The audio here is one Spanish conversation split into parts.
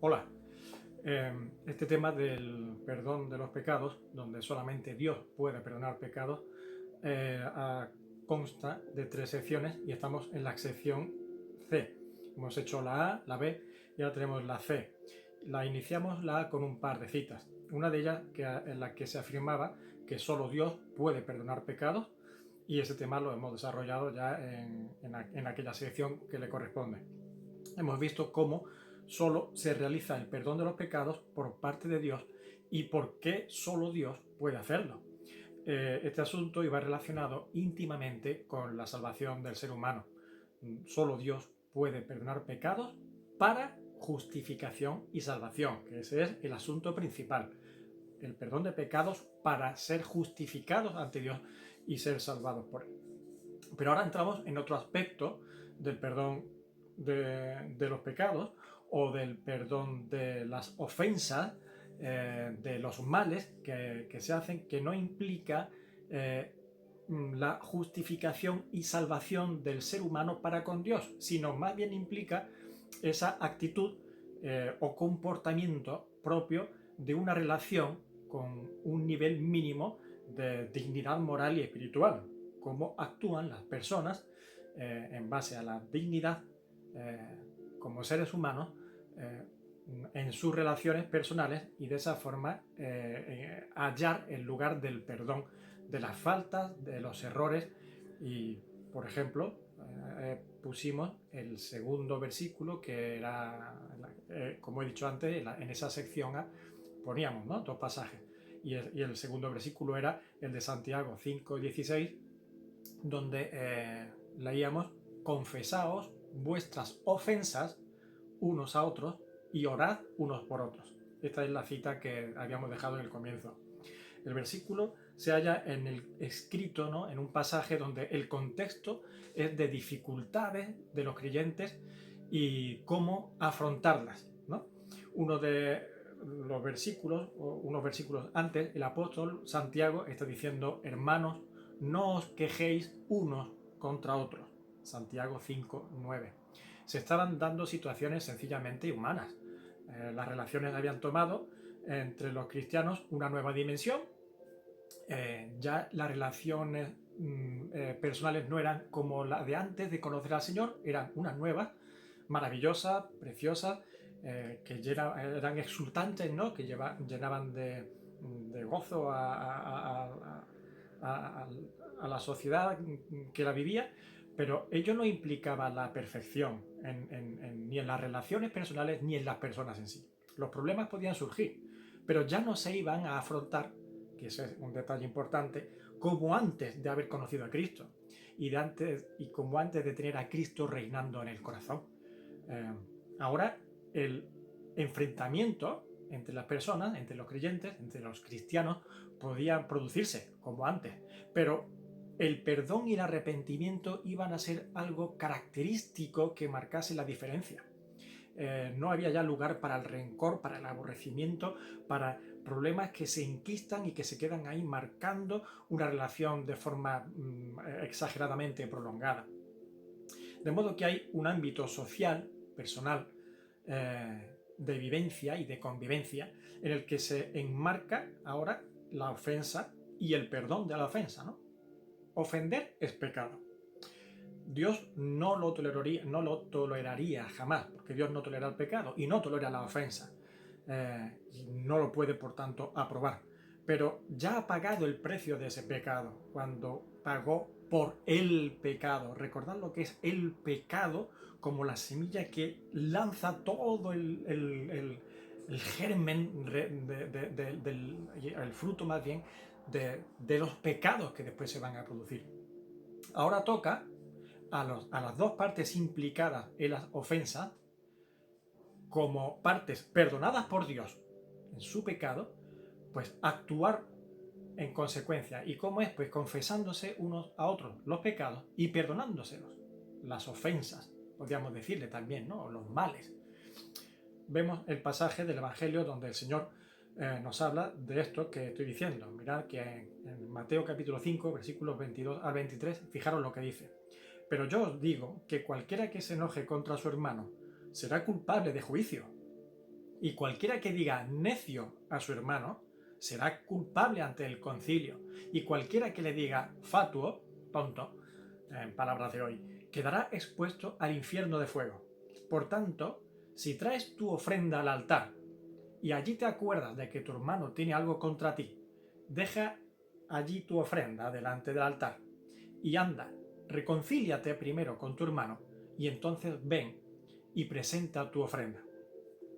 Hola. Este tema del perdón de los pecados, donde solamente Dios puede perdonar pecados, consta de 3 secciones y estamos en la sección C. Hemos hecho la A, la B y ahora tenemos la C. La iniciamos la A con un par de citas. Una de ellas en la que se afirmaba que solo Dios puede perdonar pecados, y ese tema lo hemos desarrollado ya en aquella sección que le corresponde. Hemos visto cómo solo se realiza el perdón de los pecados por parte de Dios y por qué solo Dios puede hacerlo. Este asunto iba relacionado íntimamente con la salvación del ser humano. Solo Dios puede perdonar pecados para justificación y salvación, que ese es el asunto principal. El perdón de pecados para ser justificados ante Dios y ser salvados por Él. Pero ahora entramos en otro aspecto del perdón de los pecados, o del perdón de las ofensas, de los males que se hacen, que no implica la justificación y salvación del ser humano para con Dios, sino más bien implica esa actitud o comportamiento propio de una relación con un nivel mínimo de dignidad moral y espiritual. Cómo actúan las personas en base a la dignidad como seres humanos en sus relaciones personales, y de esa forma hallar el lugar del perdón de las faltas, de los errores. Y, por ejemplo, pusimos el segundo versículo, que era, como he dicho antes, en esa sección A poníamos, ¿no?, 2 pasajes. Y el segundo versículo era el de Santiago 5:16, donde leíamos: confesaos vuestras ofensas unos a otros y orad unos por otros. Esta es la cita que habíamos dejado en el comienzo. El versículo se halla en el escrito, ¿no?, en un pasaje donde el contexto es de dificultades de los creyentes y cómo afrontarlas, ¿no? Uno de los versículos, o unos versículos antes, el apóstol Santiago está diciendo: hermanos, no os quejéis unos contra otros. Santiago 5:9. Se estaban dando situaciones sencillamente humanas. Las relaciones habían tomado entre los cristianos una nueva dimensión. Ya las relaciones personales no eran como la de antes de conocer al Señor, eran unas nuevas, maravillosas, preciosas, que eran exultantes, ¿no?, que llenaban de gozo a la sociedad que la vivía. Pero ello no implicaba la perfección ni en las relaciones personales ni en las personas en sí. Los problemas podían surgir, pero ya no se iban a afrontar, que ese es un detalle importante, como antes de haber conocido a Cristo y como antes de tener a Cristo reinando en el corazón. Ahora el enfrentamiento entre las personas, entre los creyentes, entre los cristianos, podía producirse como antes, pero el perdón y el arrepentimiento iban a ser algo característico que marcase la diferencia. No había ya lugar para el rencor, para el aborrecimiento, para problemas que se enquistan y que se quedan ahí marcando una relación de forma exageradamente prolongada. De modo que hay un ámbito social, personal, de vivencia y de convivencia, en el que se enmarca ahora la ofensa y el perdón de la ofensa, ¿no? Ofender es pecado. Dios no lo toleraría jamás, porque Dios no tolera el pecado y no tolera la ofensa. Y no lo puede, por tanto, aprobar. Pero ya ha pagado el precio de ese pecado cuando pagó por el pecado. Recordad lo que es el pecado como la semilla que lanza todo el germen, el fruto más bien, de los pecados que después se van a producir. Ahora toca a las dos partes implicadas en las ofensas, como partes perdonadas por Dios en su pecado, pues actuar en consecuencia. ¿Y cómo es? Pues confesándose unos a otros los pecados y perdonándoselos. Las ofensas, podríamos decirle también, ¿no?, o los males. Vemos el pasaje del Evangelio donde el Señor nos habla de esto que estoy diciendo. Mirad que en Mateo capítulo 5, versículos 22 al 23, fijaros lo que dice: pero yo os digo que cualquiera que se enoje contra su hermano será culpable de juicio. Y cualquiera que diga necio a su hermano será culpable ante el concilio. Y cualquiera que le diga fatuo, tonto, en palabras de hoy, quedará expuesto al infierno de fuego. Por tanto, si traes tu ofrenda al altar y allí te acuerdas de que tu hermano tiene algo contra ti, deja allí tu ofrenda delante del altar y anda, reconcíliate primero con tu hermano y entonces ven y presenta tu ofrenda.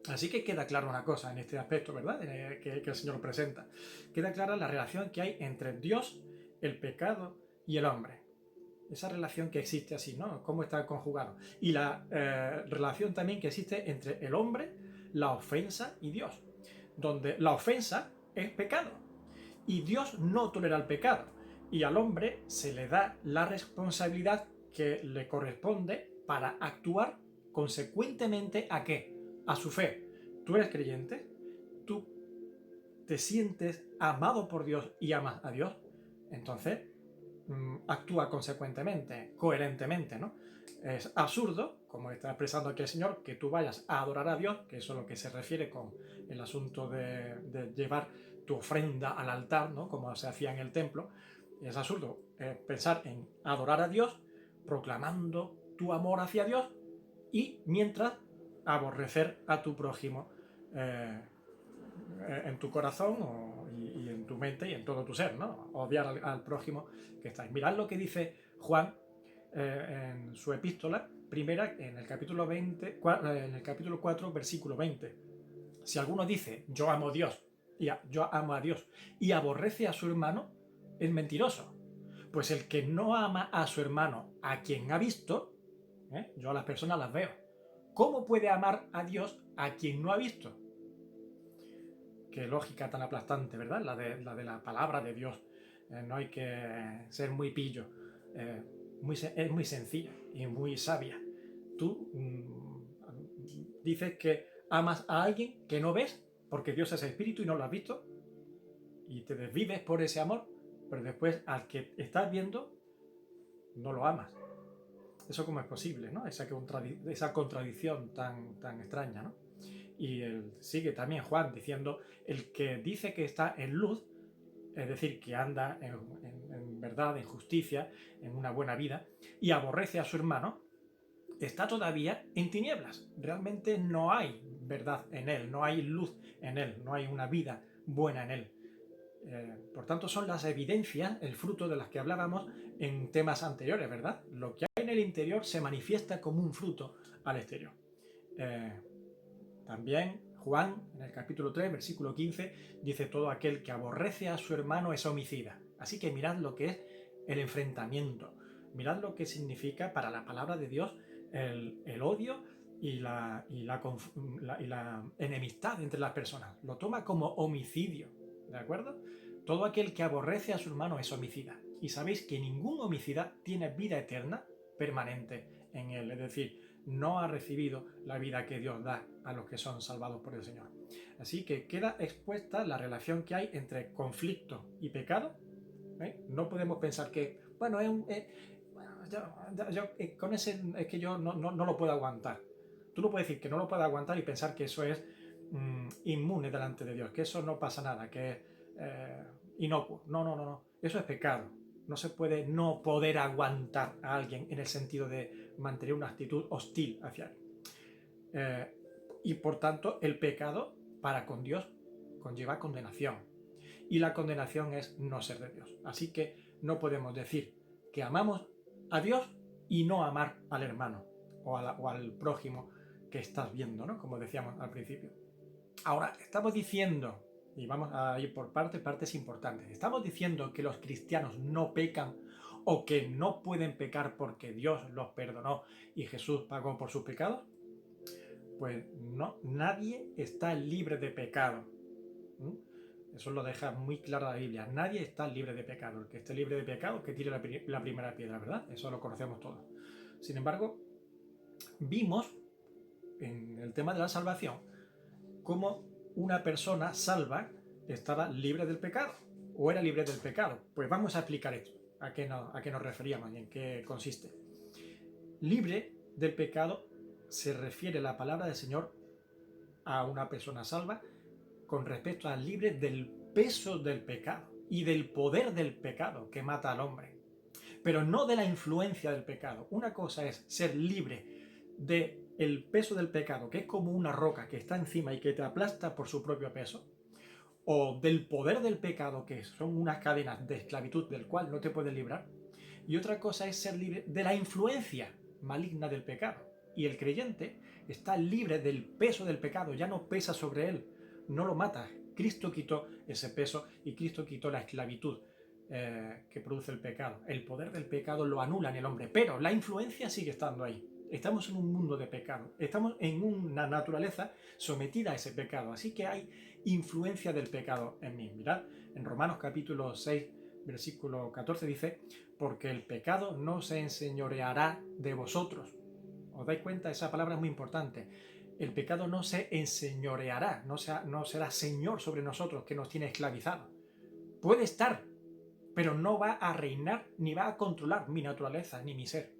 Así que queda clara una cosa en este aspecto, ¿verdad? Que el Señor presenta. Queda clara la relación que hay entre Dios, el pecado y el hombre. Esa relación que existe así, ¿no? Cómo está conjugado. Y la relación también que existe entre el hombre, la ofensa y Dios. Donde la ofensa es pecado. Y Dios no tolera el pecado. Y al hombre se le da la responsabilidad que le corresponde para actuar consecuentemente ¿a qué? A su fe. Tú eres creyente, tú te sientes amado por Dios y amas a Dios, entonces actúa consecuentemente, coherentemente, ¿no? Es absurdo, como está expresando aquí el Señor, que tú vayas a adorar a Dios, que eso es lo que se refiere con el asunto de llevar tu ofrenda al altar, ¿no? Como se hacía en el templo. Es absurdo pensar en adorar a Dios, proclamando tu amor hacia Dios y mientras aborrecer a tu prójimo en tu corazón y en tu mente y en todo tu ser, ¿no? Odiar al prójimo que estáis. Mirad lo que dice Juan en su epístola primera, en el capítulo 20, en el capítulo 4, versículo 20. Si alguno dice, yo amo a Dios, yo amo a Dios, y aborrece a su hermano, es mentiroso. Pues el que no ama a su hermano, a quien ha visto, yo a las personas las veo. ¿Cómo puede amar a Dios a quien no ha visto? Qué lógica tan aplastante, ¿verdad? La de la palabra de Dios. No hay que ser muy pillo. Es muy sencilla y muy sabia. Tú dices que amas a alguien que no ves porque Dios es espíritu y no lo has visto y te desvives por ese amor, pero después al que estás viendo no lo amas. ¿Eso cómo es posible, no? Esa contradicción tan extraña, ¿no? Y sigue también Juan diciendo, el que dice que está en luz, es decir, que anda en verdad, en justicia, en una buena vida, y aborrece a su hermano, está todavía en tinieblas. Realmente no hay verdad en él, no hay luz en él, no hay una vida buena en él. Por tanto, son las evidencias, el fruto de las que hablábamos en temas anteriores, ¿verdad? Lo que hay en el interior se manifiesta como un fruto al exterior. También Juan, en el capítulo 3, versículo 15, dice, todo aquel que aborrece a su hermano es homicida. Así que mirad lo que es el enfrentamiento. Mirad lo que significa para la palabra de Dios el odio y la enemistad entre las personas. Lo toma como homicidio, ¿de acuerdo? Todo aquel que aborrece a su hermano es homicida. Y sabéis que ningún homicida tiene vida eterna permanente en él. Es decir, no ha recibido la vida que Dios da a los que son salvados por el Señor. Así que queda expuesta la relación que hay entre conflicto y pecado. No podemos pensar que, bueno, con ese es que yo no lo puedo aguantar. Tú no puedes decir que no lo puedes aguantar y pensar que eso es inmune delante de Dios, que eso no pasa nada, que es inocuo. No. Eso es pecado. No se puede no poder aguantar a alguien en el sentido de mantener una actitud hostil hacia él. Y por tanto, el pecado para con Dios conlleva condenación. Y la condenación es no ser de Dios. Así que no podemos decir que amamos a Dios y no amar al hermano o al prójimo que estás viendo, ¿no? Como decíamos al principio. Ahora, estamos diciendo, y vamos a ir por partes importantes, estamos diciendo que los cristianos no pecan o que no pueden pecar porque Dios los perdonó y Jesús pagó por sus pecados. Pues no, nadie está libre de pecado. Eso lo deja muy claro la Biblia. Nadie está libre de pecado. El que esté libre de pecado, que tire la primera piedra, ¿verdad? Eso lo conocemos todos. Sin embargo, vimos en el tema de la salvación cómo una persona salva estaba libre del pecado o era libre del pecado. Pues vamos a explicar esto, a qué nos referíamos y en qué consiste. Libre del pecado se refiere la palabra del Señor a una persona salva con respecto a libre del peso del pecado y del poder del pecado que mata al hombre, pero no de la influencia del pecado. Una cosa es ser libre del peso del pecado, que es como una roca que está encima y que te aplasta por su propio peso, o del poder del pecado, que son unas cadenas de esclavitud del cual no te puedes librar, y otra cosa es ser libre de la influencia maligna del pecado. Y el creyente está libre del peso del pecado, ya no pesa sobre él, no lo mata. Cristo quitó ese peso y Cristo quitó la esclavitud que produce el pecado. El poder del pecado lo anula en el hombre, pero la influencia sigue estando ahí. Estamos en un mundo de pecado, estamos en una naturaleza sometida a ese pecado, así que hay influencia del pecado en mí. Mirad, en Romanos capítulo 6, versículo 14 dice: porque el pecado no se enseñoreará de vosotros. ¿Os dais cuenta? Esa palabra es muy importante. El pecado no se enseñoreará, no será señor sobre nosotros, que nos tiene esclavizados. Puede estar, pero no va a reinar ni va a controlar mi naturaleza ni mi ser.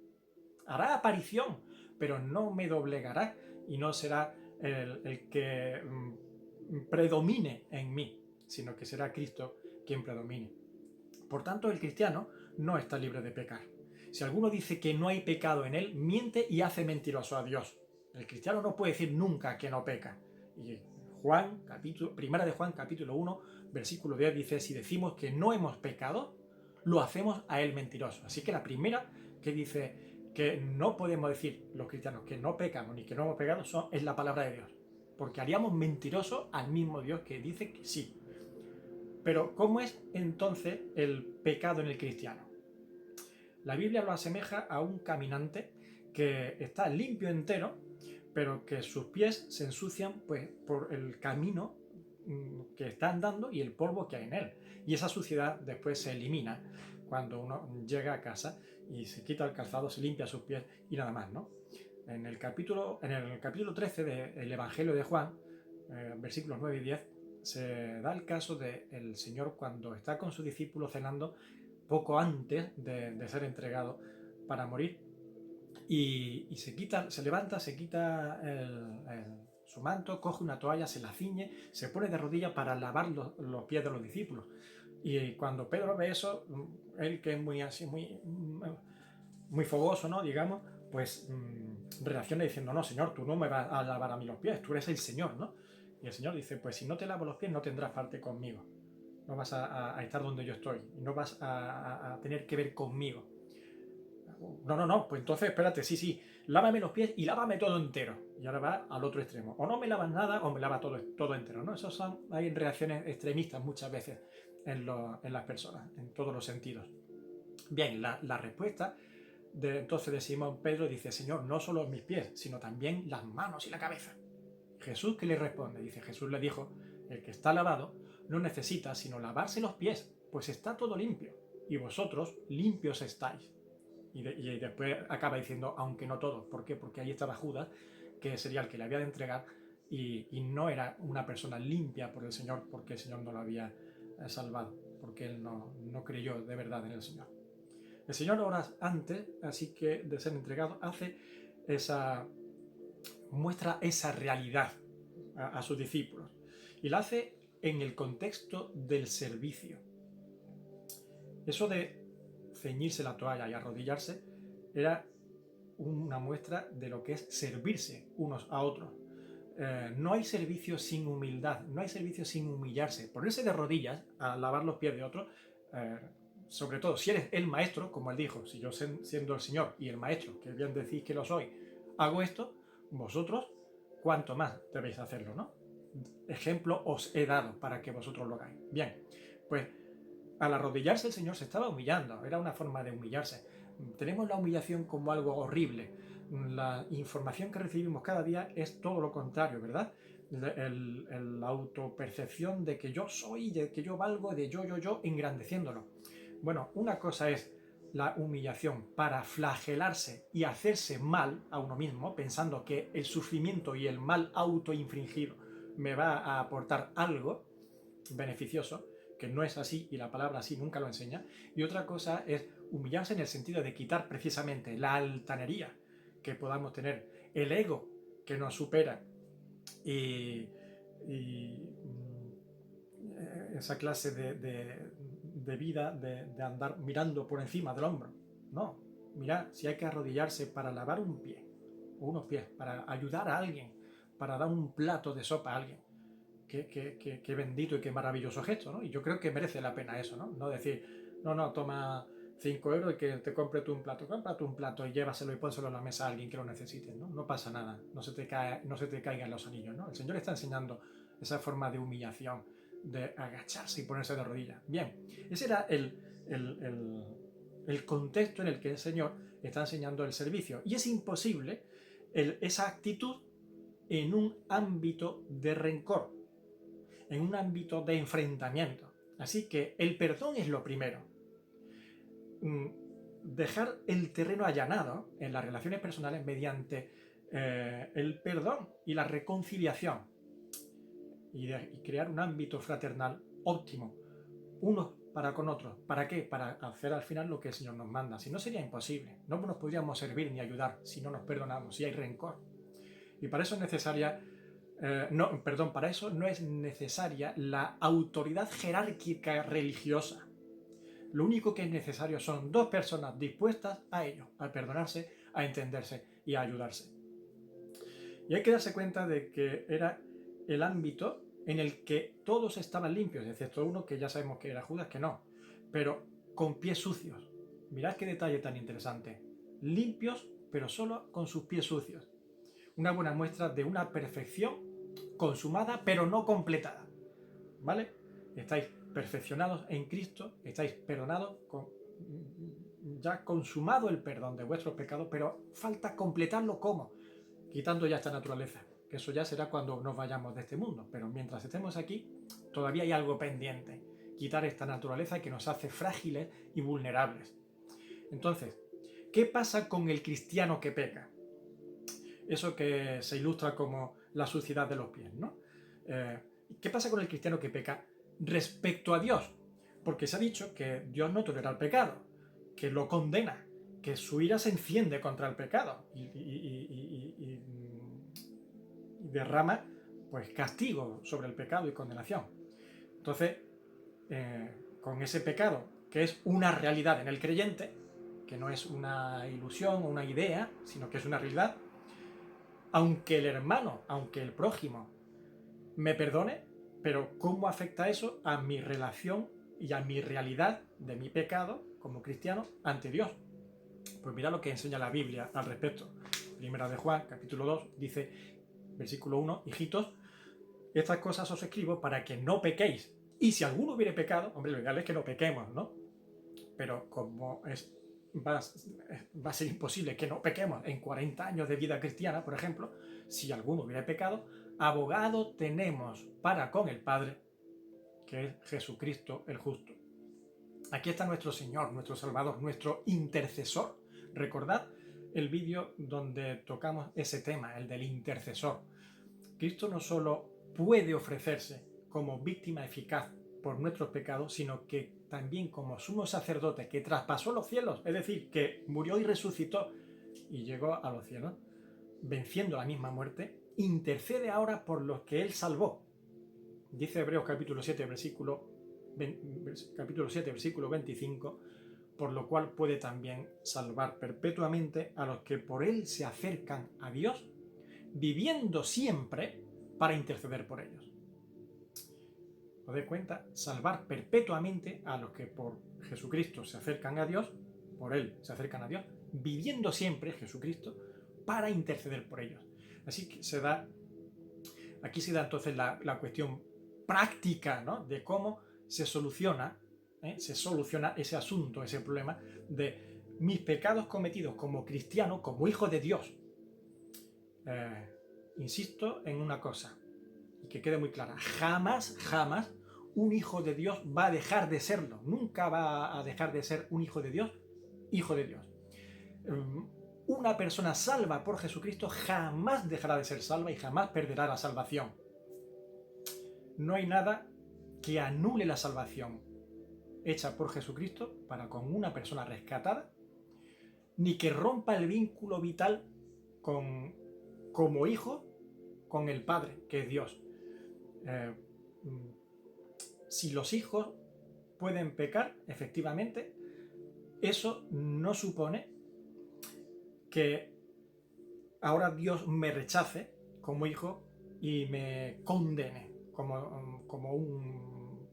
Hará aparición, pero no me doblegará y no será el que predomine en mí, sino que será Cristo quien predomine. Por tanto, el cristiano no está libre de pecar. Si alguno dice que no hay pecado en él, miente y hace mentiroso a Dios. El cristiano no puede decir nunca que no peca. Y Primera de Juan, capítulo 1, versículo 10 dice: si decimos que no hemos pecado, lo hacemos a él mentiroso. Así que la primera que dice que no podemos decir los cristianos que no pecamos ni que no hemos pecado es la palabra de Dios. Porque haríamos mentiroso al mismo Dios que dice que sí. Pero ¿cómo es entonces el pecado en el cristiano? La Biblia lo asemeja a un caminante que está limpio entero, pero que sus pies se ensucian pues, por el camino que está andando y el polvo que hay en él. Y esa suciedad después se elimina cuando uno llega a casa y se quita el calzado, se limpia sus pies y nada más, ¿no? En el capítulo 13 del Evangelio de Juan, versículos 9 y 10, se da el caso del Señor cuando está con sus discípulos cenando poco antes de ser entregado para morir, y se levanta, se quita su manto, coge una toalla, se la ciñe, se pone de rodillas para lavar los pies de los discípulos. Y cuando Pedro ve eso, él que es muy fogoso, ¿no? Digamos, pues reacciona diciendo: no, Señor, tú no me vas a lavar a mí los pies, tú eres el Señor, ¿no? Y el Señor dice: pues si no te lavo los pies no tendrás parte conmigo, no vas a estar donde yo estoy, no vas a tener que ver conmigo. No, pues entonces espérate, sí, lávame los pies y lávame todo entero. Y ahora va al otro extremo. O no me lavas nada o me lavas todo entero, ¿no? Hay reacciones extremistas muchas veces en las personas, en todos los sentidos. Bien, la respuesta entonces de Simón Pedro dice: Señor, no solo mis pies, sino también las manos y la cabeza. Jesús, ¿qué le responde? Dice: Jesús le dijo: el que está lavado no necesita sino lavarse los pies, pues está todo limpio, y vosotros limpios estáis. Y después acaba diciendo: aunque no todos. ¿Por qué? Porque ahí estaba Judas, que sería el que le había de entregar, y no era una persona limpia por el Señor, porque el Señor no lo había salvado, porque él no creyó de verdad en el Señor. El Señor horas antes, así que de ser entregado, muestra esa realidad a sus discípulos, y la hace en el contexto del servicio. Eso de ceñirse la toalla y arrodillarse era una muestra de lo que es servirse unos a otros. No hay servicio sin humildad, no hay servicio sin humillarse. Ponerse de rodillas a lavar los pies de otros, sobre todo si eres el maestro, como él dijo: si yo siendo el Señor y el maestro, que bien decís que lo soy, hago esto, vosotros cuanto más debéis hacerlo, ¿no? Ejemplo os he dado para que vosotros lo hagáis. Bien, pues al arrodillarse el Señor se estaba humillando, era una forma de humillarse. Tenemos la humillación como algo horrible. La información que recibimos cada día es todo lo contrario, ¿verdad? La autopercepción de que yo soy, de que yo valgo, de yo, engrandeciéndolo. Bueno, una cosa es la humillación para flagelarse y hacerse mal a uno mismo, pensando que el sufrimiento y el mal autoinfringido me va a aportar algo beneficioso, que no es así, y la palabra así nunca lo enseña. Y otra cosa es humillarse en el sentido de quitar precisamente la altanería que podamos tener, el ego que nos supera, y, esa clase de vida de andar mirando por encima del hombro. No, mirad, si hay que arrodillarse para lavar un pie o unos pies, para ayudar a alguien, para dar un plato de sopa a alguien, qué bendito y qué maravilloso gesto, ¿no? Y yo creo que merece la pena eso, ¿no? No decir, no, toma 5 euros y que te compre tú un plato. Cómprate un plato y llévaselo y pónselo en la mesa a alguien que lo necesite, ¿no? No pasa nada, no se te caigan los anillos, ¿no? El Señor está enseñando esa forma de humillación, de agacharse y ponerse de rodillas. Bien, ese era el contexto en el que el Señor está enseñando el servicio. Y es imposible esa actitud en un ámbito de rencor, en un ámbito de enfrentamiento. Así que el perdón es lo primero. Dejar el terreno allanado en las relaciones personales mediante el perdón y la reconciliación y crear un ámbito fraternal óptimo, unos para con otros. ¿Para qué? Para hacer al final lo que el Señor nos manda. Si no, sería imposible. No nos podríamos servir ni ayudar si no nos perdonamos, si hay rencor. Y para eso es necesaria para eso no es necesaria la autoridad jerárquica religiosa. Lo único que es necesario son dos personas dispuestas a ello, a perdonarse, a entenderse y a ayudarse. Y hay que darse cuenta de que era el ámbito en el que todos estaban limpios, excepto uno que ya sabemos que era Judas, que no, pero con pies sucios. Mirad qué detalle tan interesante. Limpios, pero solo con sus pies sucios. Una buena muestra de una perfección consumada, pero no completada. ¿Vale? Estáis perfeccionados en Cristo, estáis perdonados, ya consumado el perdón de vuestros pecados, pero falta completarlo. ¿Cómo? Quitando ya esta naturaleza, que eso ya será cuando nos vayamos de este mundo, pero mientras estemos aquí, todavía hay algo pendiente, quitar esta naturaleza que nos hace frágiles y vulnerables. Entonces, ¿qué pasa con el cristiano que peca? Eso que se ilustra como la suciedad de los pies, ¿no? ¿Qué pasa con el cristiano que peca respecto a Dios? Porque se ha dicho que Dios no tolera el pecado, que lo condena, que su ira se enciende contra el pecado y derrama pues castigo sobre el pecado y condenación. Entonces, con ese pecado, que es una realidad en el creyente, que no es una ilusión o una idea, sino que es una realidad, aunque el hermano, aunque el prójimo me perdone, pero ¿cómo afecta eso a mi relación y a mi realidad de mi pecado como cristiano ante Dios? Pues mira lo que enseña la Biblia al respecto. Primera de Juan, capítulo 2, dice, versículo 1, hijitos, estas cosas os escribo para que no pequéis. Y si alguno hubiere pecado, hombre, lo ideal es que no pequemos, ¿no? Pero como va a ser imposible que no pequemos en 40 años de vida cristiana, por ejemplo, si alguno hubiera pecado, abogado tenemos para con el Padre, que es Jesucristo el justo. Aquí está nuestro Señor, nuestro Salvador, nuestro intercesor. Recordad el vídeo donde tocamos ese tema, el del intercesor. Cristo no solo puede ofrecerse como víctima eficaz por nuestros pecados, sino que también como sumo sacerdote que traspasó los cielos, es decir, que murió y resucitó y llegó a los cielos, venciendo la misma muerte, intercede ahora por los que él salvó. Dice Hebreos capítulo 7, versículo 25, por lo cual puede también salvar perpetuamente a los que por él se acercan a Dios, viviendo siempre para interceder por ellos. ¿Os dais cuenta? Salvar perpetuamente a los que por Jesucristo se acercan a Dios, por él se acercan a Dios, viviendo siempre Jesucristo para interceder por ellos. Así que aquí se da entonces la cuestión práctica, ¿no?, de cómo se soluciona ese asunto, ese problema de mis pecados cometidos como cristiano, como hijo de Dios. Insisto en una cosa, y que quede muy clara, jamás un hijo de Dios va a dejar de serlo, nunca va a dejar de ser un hijo de Dios, hijo de Dios. Una persona salva por Jesucristo jamás dejará de ser salva y jamás perderá la salvación. No hay nada que anule la salvación hecha por Jesucristo para con una persona rescatada, ni que rompa el vínculo vital como hijo con el Padre, que es Dios. Eh, si los hijos pueden pecar, efectivamente, eso no supone que ahora Dios me rechace como hijo y me condene como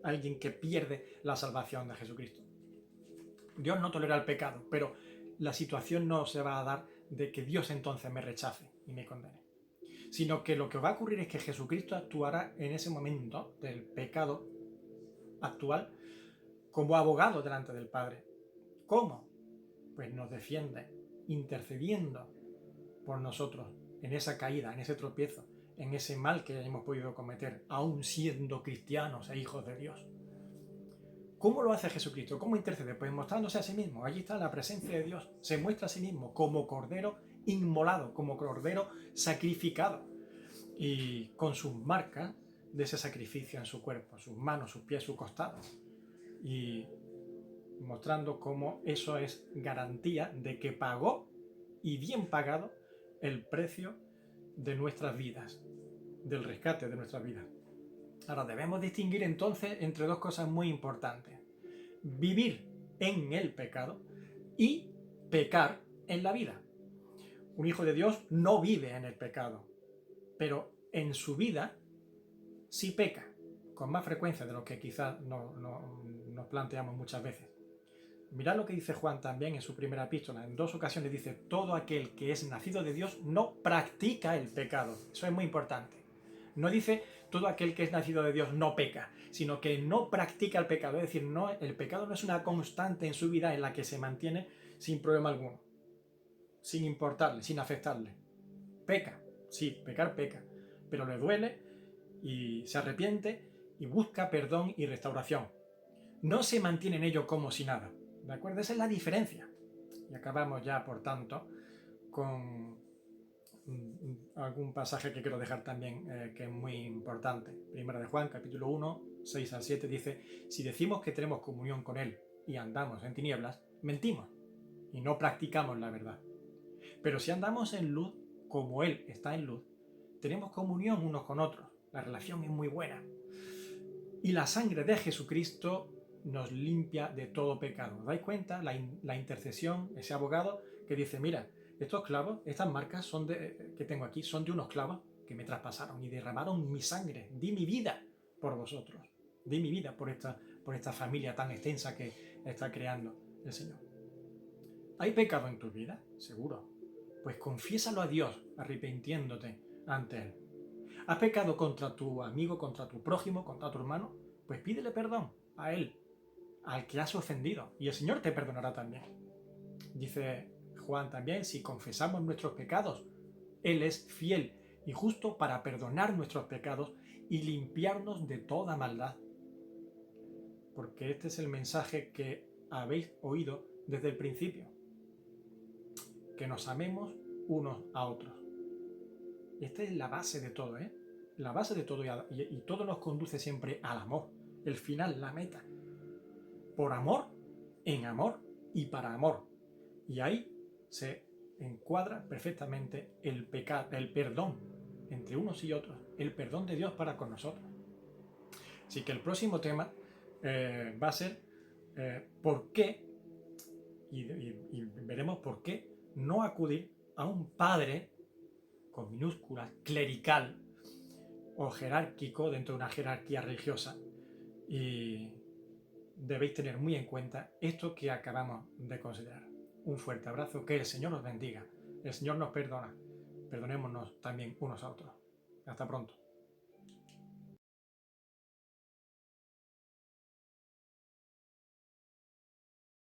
alguien que pierde la salvación de Jesucristo. Dios no tolera el pecado, pero la situación no se va a dar de que Dios entonces me rechace y me condene, sino que lo que va a ocurrir es que Jesucristo actuará en ese momento del pecado actual como abogado delante del Padre. ¿Cómo? Pues nos defiende, intercediendo por nosotros en esa caída, en ese tropiezo, en ese mal que hemos podido cometer, aún siendo cristianos e hijos de Dios. ¿Cómo lo hace Jesucristo? ¿Cómo intercede? Pues mostrándose a sí mismo. Allí está la presencia de Dios. Se muestra a sí mismo como cordero inmolado, como cordero sacrificado. Y con sus marcas de ese sacrificio en su cuerpo, sus manos, sus pies, su costado. Y mostrando cómo eso es garantía de que pagó, y bien pagado, el precio de nuestras vidas, del rescate de nuestras vidas. Ahora debemos distinguir entonces entre dos cosas muy importantes: vivir en el pecado y pecar en la vida. Un hijo de Dios no vive en el pecado, pero en su vida sí peca, con más frecuencia de lo que quizás nos planteamos muchas veces. Mirad lo que dice Juan también en su primera epístola. En 2 ocasiones dice: todo aquel que es nacido de Dios no practica el pecado. Eso es muy importante. No dice todo aquel que es nacido de Dios no peca, sino que no practica el pecado. Es decir, no, el pecado no es una constante en su vida en la que se mantiene sin problema alguno, sin importarle, sin afectarle. Peca, sí, pecar peca, pero le duele y se arrepiente y busca perdón y restauración. No se mantiene en ello como si nada. ¿De acuerdo? Esa es la diferencia. Y acabamos ya, por tanto, con algún pasaje que quiero dejar también, que es muy importante. Primera de Juan, capítulo 1, 6 al 7, dice: si decimos que tenemos comunión con Él y andamos en tinieblas, mentimos y no practicamos la verdad. Pero si andamos en luz, como Él está en luz, tenemos comunión unos con otros. La relación es muy buena. Y la sangre de Jesucristo nos limpia de todo pecado. ¿Os dais cuenta? La intercesión, ese abogado que dice: mira, estos clavos, estas marcas que tengo aquí, son de unos clavos que me traspasaron y derramaron mi sangre. Di mi vida por vosotros. Di mi vida por esta familia tan extensa que está creando el Señor. ¿Hay pecado en tu vida? Seguro. Pues confiésalo a Dios, arrepintiéndote ante Él. ¿Has pecado contra tu amigo, contra tu prójimo, contra tu hermano? Pues pídele perdón a Él, al que has ofendido, y el Señor te perdonará también. Dice Juan también: si confesamos nuestros pecados, Él es fiel y justo para perdonar nuestros pecados y limpiarnos de toda maldad. Porque este es el mensaje que habéis oído desde el principio: que nos amemos unos a otros. Esta es la base de todo, ¿eh? La base de todo, y todo nos conduce siempre al amor. El final, la meta. Por amor, en amor y para amor. Y ahí se encuadra perfectamente el perdón entre unos y otros, el perdón de Dios para con nosotros. Así que el próximo tema va a ser por qué, y veremos por qué no acudir a un padre con minúsculas, clerical o jerárquico dentro de una jerarquía religiosa. Y debéis tener muy en cuenta esto que acabamos de considerar. Un fuerte abrazo, que el Señor os bendiga. El Señor nos perdona. Perdonémonos también unos a otros. Hasta pronto.